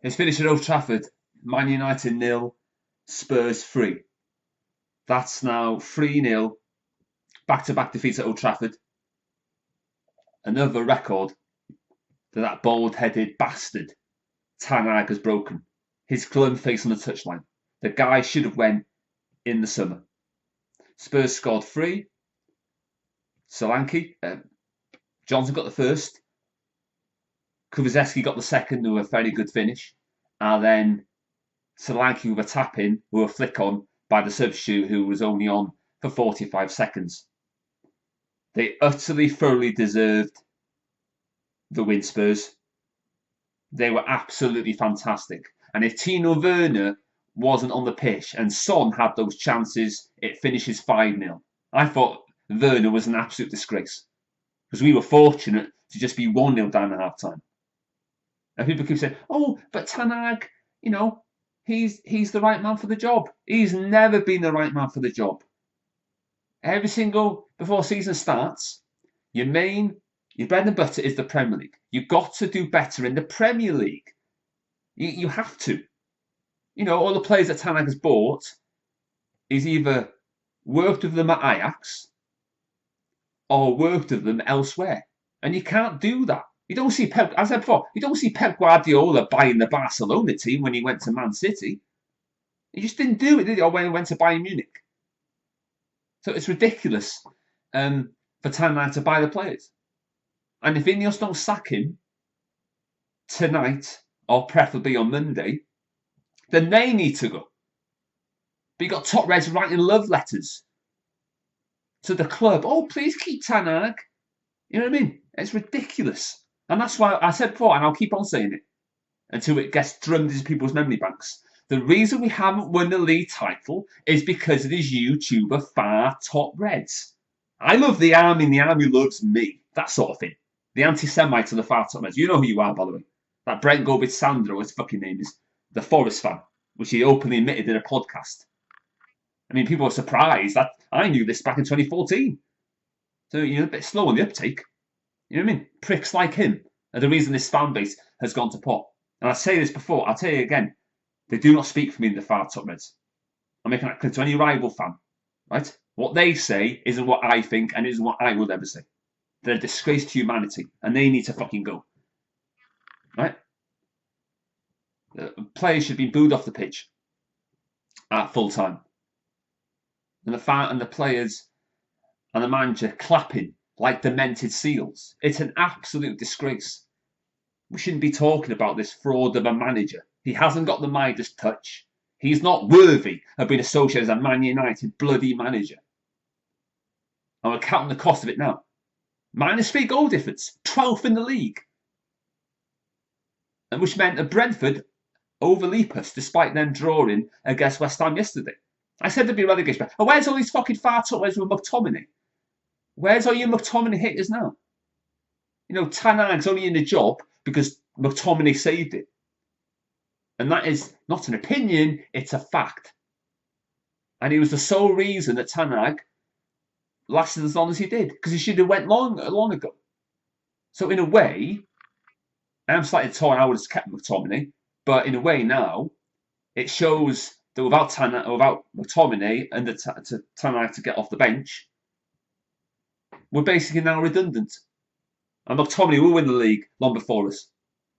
It's finished at Old Trafford. Man United 0, Spurs 3. That's now 3-0, back-to-back defeats at Old Trafford. Another record that bald-headed bastard Ten Hag has broken. His glum face on the touchline. The guy should have went in the summer. Spurs scored 3. Solanke, Johnson got the first. Kulusevski got the second with a very good finish. And then Solanke with a tap in, with a flick on by the substitute who was only on for 45 seconds. They utterly, thoroughly deserved the win, Spurs. They were absolutely fantastic. And if Tino Werner wasn't on the pitch and Son had those chances, it finishes 5-0. I thought Werner was an absolute disgrace because we were fortunate to just be 1-0 down at half time. And people keep saying, oh, but Ten Hag, you know, he's the right man for the job. He's never been the right man for the job. Every single, before season starts, your bread and butter is the Premier League. You've got to do better in the Premier League. You have to. You know, all the players that Ten Hag has bought, he's either worked with them at Ajax or worked with them elsewhere. And you can't do that. You don't see Pep, as I said before, you don't see Pep Guardiola buying the Barcelona team when he went to Man City. He just didn't do it, did he? Or when he went to Bayern Munich. So it's ridiculous for Ten Hag to buy the players. And if Ineos don't sack him tonight, or preferably on Monday, then they need to go. But you got top reds writing love letters to the club. Oh, please keep Ten Hag. You know what I mean? It's ridiculous. And that's why I said before, and I'll keep on saying it until it gets drummed into people's memory banks. The reason we haven't won the league title is because of these YouTuber far top reds. I love the army and the army loves me. That sort of thing. The anti-Semites and the far top reds. You know who you are, by the way. That Brent Gobit Sandro, his fucking name is, the Forest fan, which he openly admitted in a podcast. I mean, people are surprised that I knew this back in 2014. So, you know, a bit slow on the uptake. You know what I mean? Pricks like him are the reason this fan base has gone to pot. And I say this before, I'll tell you again, they do not speak for me in the far top reds. I'm making that clear to any rival fan, right? What they say isn't what I think and isn't what I would ever say. They're a disgrace to humanity and they need to fucking go. Right? The players should be booed off the pitch at full time. And the players and the manager clapping like demented seals. It's an absolute disgrace. We shouldn't be talking about this fraud of a manager. He hasn't got the Midas touch. He's not worthy of being associated as a Man United bloody manager. And we're counting the cost of it now. -3 goal difference, 12th in the league. And which meant that Brentford overleap us despite them drawing against West Ham yesterday. I said there'd be relegation. And where's all these fucking far top reds with McTominay? Where's all your McTominay haters now? You know, Ten Hag's only in the job because McTominay saved it. And that is not an opinion, it's a fact. And he was the sole reason that Ten Hag lasted as long as he did. Because he should have went long ago. So in a way, I am slightly torn. I would have kept McTominay. But in a way now, it shows that without McTominay and Ten Hag to get off the bench, we're basically now redundant. And McTominay will win the league long before us.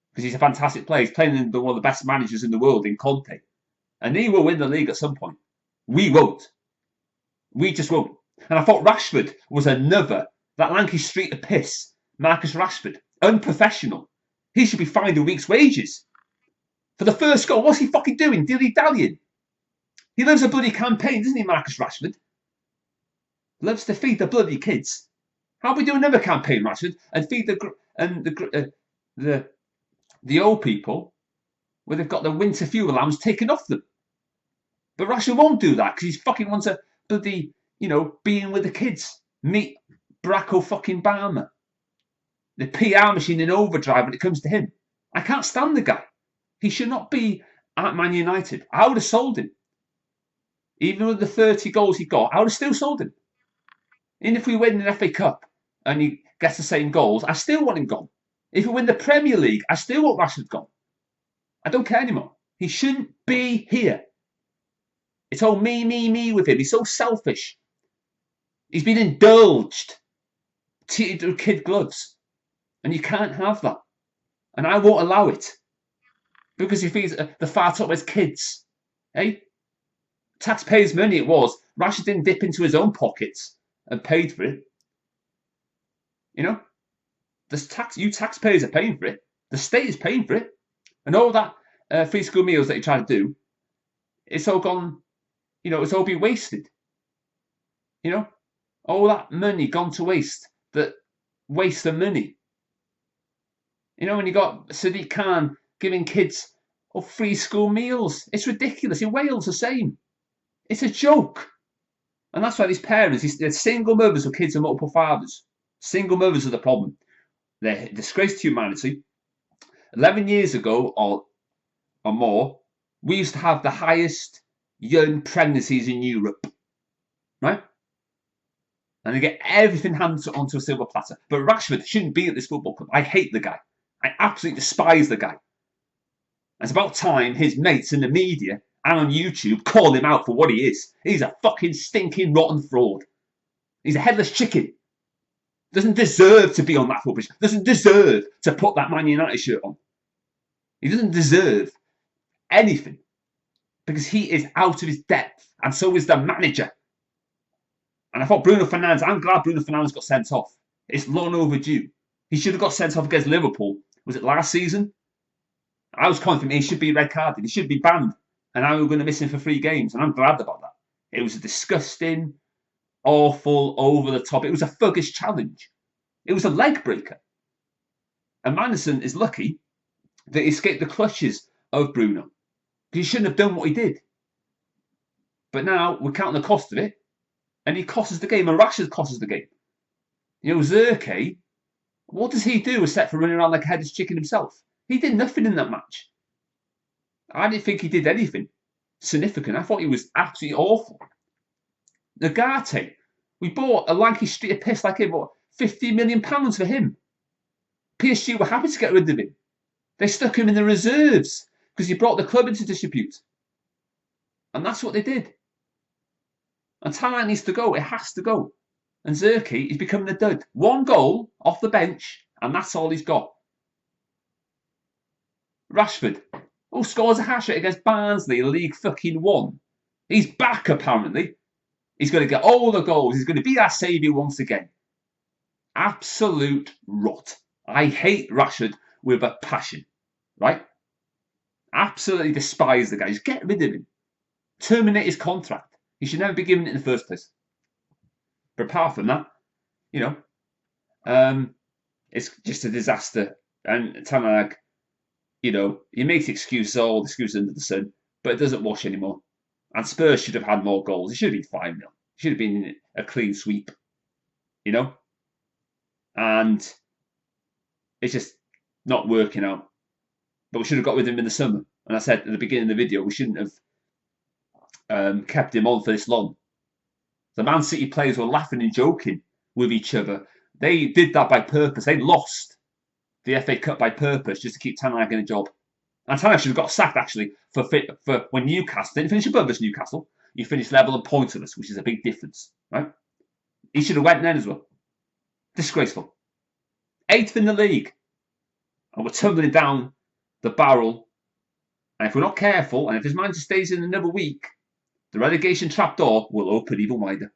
Because he's a fantastic player. He's playing in one of the best managers in the world in Conte. And he will win the league at some point. We won't. We just won't. And I thought Rashford was another, that lanky street of piss. Marcus Rashford. Unprofessional. He should be fined a week's wages. For the first goal, what's he fucking doing? Dilly-dallying. He loves a bloody campaign, doesn't he, Marcus Rashford? Loves to feed the bloody kids. How about we do another campaign, Rashford, and feed the old people where they've got the winter fuel allowance taken off them? But Rashford won't do that because he fucking wants a bloody, being with the kids. Meet Barack Obama. The PR machine in overdrive when it comes to him. I can't stand the guy. He should not be at Man United. I would have sold him. Even with the 30 goals he got, I would have still sold him. And if we win an FA Cup and he gets the same goals, I still want him gone. If we win the Premier League, I still want Rashford gone. I don't care anymore. He shouldn't be here. It's all me with him. He's so selfish. He's been indulged, treated with kid gloves. And you can't have that. And I won't allow it. Because he feeds the far top as kids. Eh? Taxpayers' money it was. Rashford didn't dip into his own pockets and paid for it. You know? You taxpayers are paying for it. The state is paying for it. And all that free school meals that you try to do, it's all gone, it's all been wasted. All that money gone to waste. That waste of money. When you got Sadiq Khan giving kids free school meals. It's ridiculous. In Wales, the same. It's a joke. And that's why these parents, they're single mothers with kids of multiple fathers. Single mothers are the problem. They're a disgrace to humanity. 11 years ago or more, we used to have the highest young pregnancies in Europe. Right? And they get everything handed onto a silver platter. But Rashford shouldn't be at this football club. I hate the guy. I absolutely despise the guy. It's about time his mates in the media and on YouTube call him out for what he is. He's a fucking stinking rotten fraud. He's a headless chicken. Doesn't deserve to be on that football. Doesn't deserve to put that Man United shirt on. He doesn't deserve anything. Because he is out of his depth. And so is the manager. And I thought I'm glad Bruno Fernandes got sent off. It's long overdue. He should have got sent off against Liverpool. Was it last season? I was confident he should be red carded. He should be banned. And now we're going to miss him for 3 games. And I'm glad about that. It was a disgusting, awful, over the top. It was a thuggish challenge. It was a leg breaker. And Maddison is lucky that he escaped the clutches of Bruno. Because he shouldn't have done what he did. But now we're counting the cost of it. And he costs us the game. And Rashford costs us the game. Zerke, what does he do except for running around like a headless chicken himself? He did nothing in that match. I didn't think he did anything significant. I thought he was absolutely awful. Nagate, we bought a lanky street of piss like him, what, £50 million for him. PSG were happy to get rid of him. They stuck him in the reserves because he brought the club into disrepute. And that's what they did. And Talan needs to go. It has to go. And Zerke is becoming a dud. 1 goal off the bench, and that's all he's got. Rashford, scores a hat-trick against Barnsley in League fucking 1. He's back, apparently. He's going to get all the goals. He's going to be our saviour once again. Absolute rot. I hate Rashford with a passion. Right? Absolutely despise the guy. Just get rid of him. Terminate his contract. He should never be given it in the first place. But apart from that, it's just a disaster. And Tanag, he makes excuses, all the excuses under the sun, but it doesn't wash anymore. And Spurs should have had more goals. It should have been 5-0. It should have been a clean sweep. And it's just not working out. But we should have got rid of him in the summer. And I said at the beginning of the video, we shouldn't have kept him on for this long. The Man City players were laughing and joking with each other. They did that by purpose. They lost the FA Cup by purpose just to keep Tanag in a job. And Tanag should have got sacked, actually, for when Newcastle didn't finish above us, Newcastle. You finished level and pointless, which is a big difference, right? He should have went then as well. Disgraceful. 8th in the league. And we're tumbling down the barrel. And if we're not careful, and if this manager stays in another week, the relegation trapdoor will open even wider.